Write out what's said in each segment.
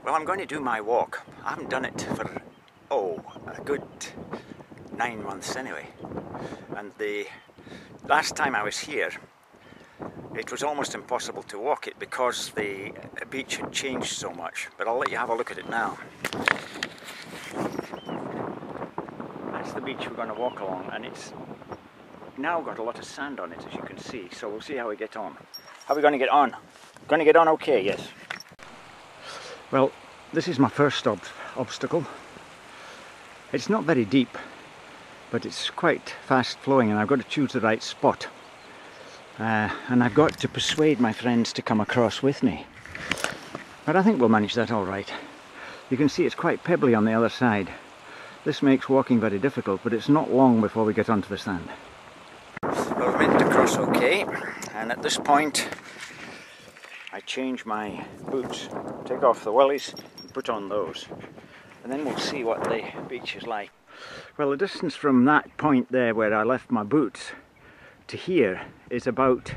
Well, I'm going to do my walk. I haven't done it for, a good 9 months anyway. And the last time I was here, it was almost impossible to walk it because the beach had changed so much. But I'll let you have a look at it now. That's the beach we're going to walk along, and it's now got a lot of sand on it, as you can see. So we'll see how we get on. How are we going to get on? Going to get on okay, yes. Well, this is my first obstacle. It's not very deep, but it's quite fast flowing, and I've got to choose the right spot. And I've got to persuade my friends to come across with me. But I think we'll manage that all right. You can see it's quite pebbly on the other side. This makes walking very difficult, but it's not long before we get onto the sand. Well, we've made it across okay, and at this point I change my boots, take off the wellies and put on those, and then we'll see what the beach is like. Well, the distance from that point there where I left my boots to here is about,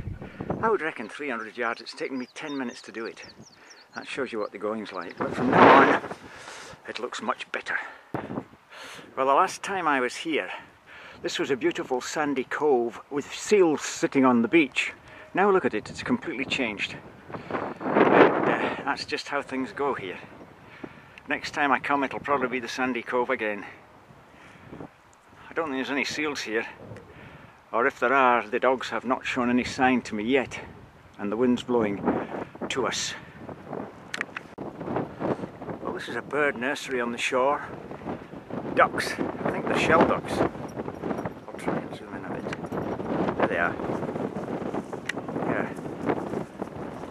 I would reckon, 300 yards. It's taken me 10 minutes to do it. That shows you what the going's like, but from now on it looks much better. Well, the last time I was here, this was a beautiful sandy cove with seals sitting on the beach. Now look at it, it's completely changed. And that's just how things go here. Next time I come, it'll probably be the sandy cove again. I don't think there's any seals here, or if there are, the dogs have not shown any sign to me yet, and the wind's blowing to us. Well, this is a bird nursery on the shore. Ducks, I think they're shell ducks. I'll try and zoom in a bit. There they are. Yeah.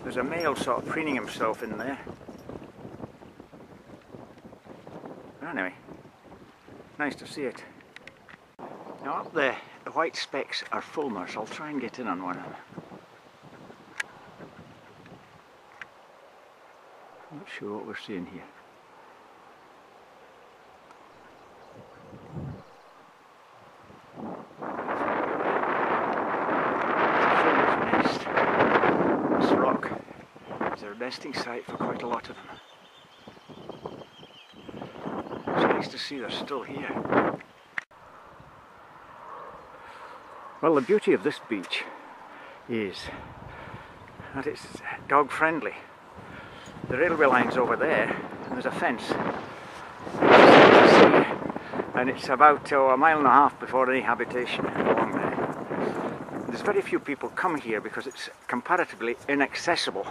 There's a male sort of preening himself in there. Anyway, nice to see it. Now up there, the white specks are fulmars. I'll try and get in on one of them. I'm not sure what we're seeing here. This rock is a nesting site for quite a lot of them. It's nice to see they're still here. Well, the beauty of this beach is that it's dog friendly. The railway line's over there, and there's a fence. And it's about a mile and a half before any habitation along there. There's very few people come here because it's comparatively inaccessible.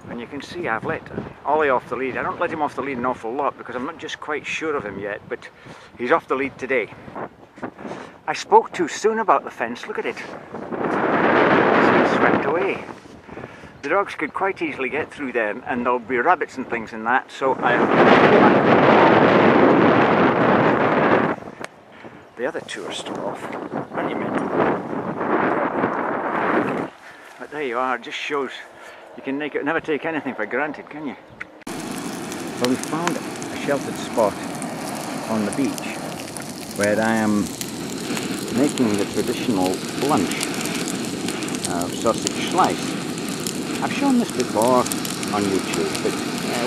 And you can see I've let Ollie off the lead. I don't let him off the lead an awful lot because I'm not just quite sure of him yet, but he's off the lead today. I spoke too soon about the fence. Look at it. It's been swept away. The dogs could quite easily get through there, and there'll be rabbits and things in that, so the other two are still off. Aren't you, mate? But there you are. It just shows you can never take anything for granted, can you? Well, we found a sheltered spot on the beach where I am making the traditional lunch of sausage slice. I've shown this before on YouTube, but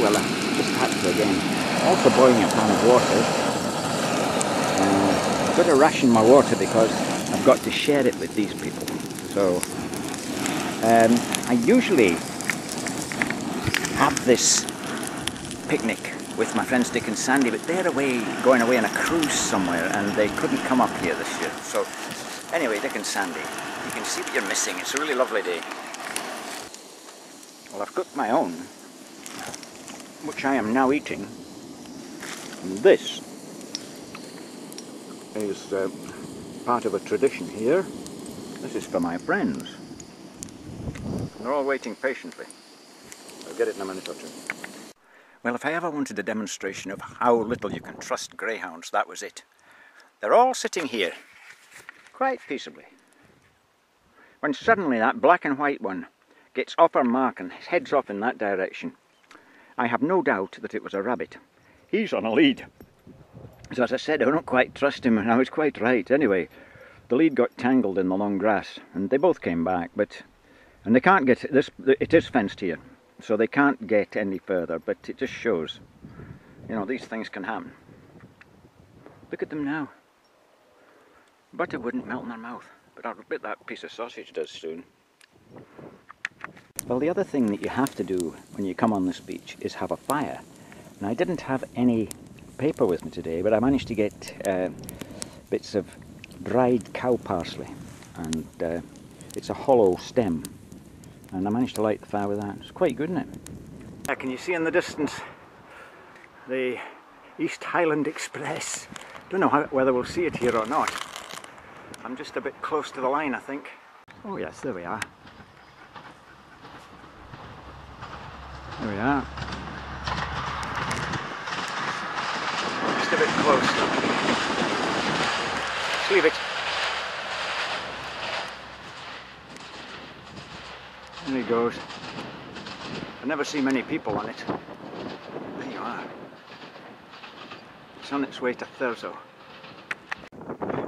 well, I just had to again. Also boiling a pan of water. I've got to ration my water because I've got to share it with these people. So I usually have this picnic with my friends Dick and Sandy, but they're going away on a cruise somewhere, and they couldn't come up here this year. So anyway, Dick and Sandy, you can see what you're missing. It's a really lovely day. Well, I've cooked my own, which I am now eating. And this is part of a tradition here. This is for my friends. They're all waiting patiently. I'll get it in a minute or two. Well, if I ever wanted a demonstration of how little you can trust greyhounds, that was it. They're all sitting here, quite peaceably, when suddenly that black and white one gets off her mark and heads off in that direction. I have no doubt that it was a rabbit. He's on a lead. So as I said, I don't quite trust him, and I was quite right. Anyway, the lead got tangled in the long grass, and they both came back, and they can't get this. It is fenced here. so they can't get any further, but it just shows, you know, these things can happen. Look at them now. Butter wouldn't melt in their mouth, but I bet that piece of sausage does soon. Well, the other thing that you have to do when you come on this beach is have a fire. And I didn't have any paper with me today, but I managed to get bits of dried cow parsley, and it's a hollow stem, and I managed to light the fire with that. It's quite good, isn't it? Can you see in the distance the East Highland Express? Don't know whether we'll see it here or not. I'm just a bit close to the line, I think. Oh yes, there we are. There we are. Just a bit close. Just leave it. There he goes. I never see many people on it. There you are. It's on its way to Thurso.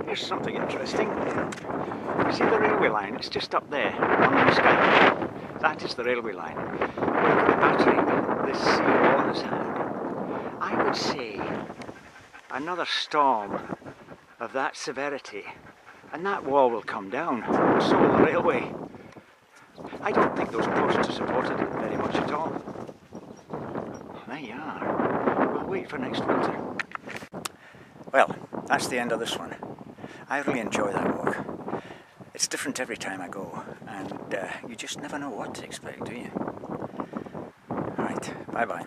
Here's something interesting. You see the railway line? It's just up there on the sky. That is the railway line. Look at the battery that this seawall has had. I would say another storm of that severity and that wall will come down. So will the railway. I don't think those posts are supported very much at all. There you are. We'll wait for next winter. Well, that's the end of this one. I really enjoy that walk. It's different every time I go, and you just never know what to expect, do you? Right, bye-bye.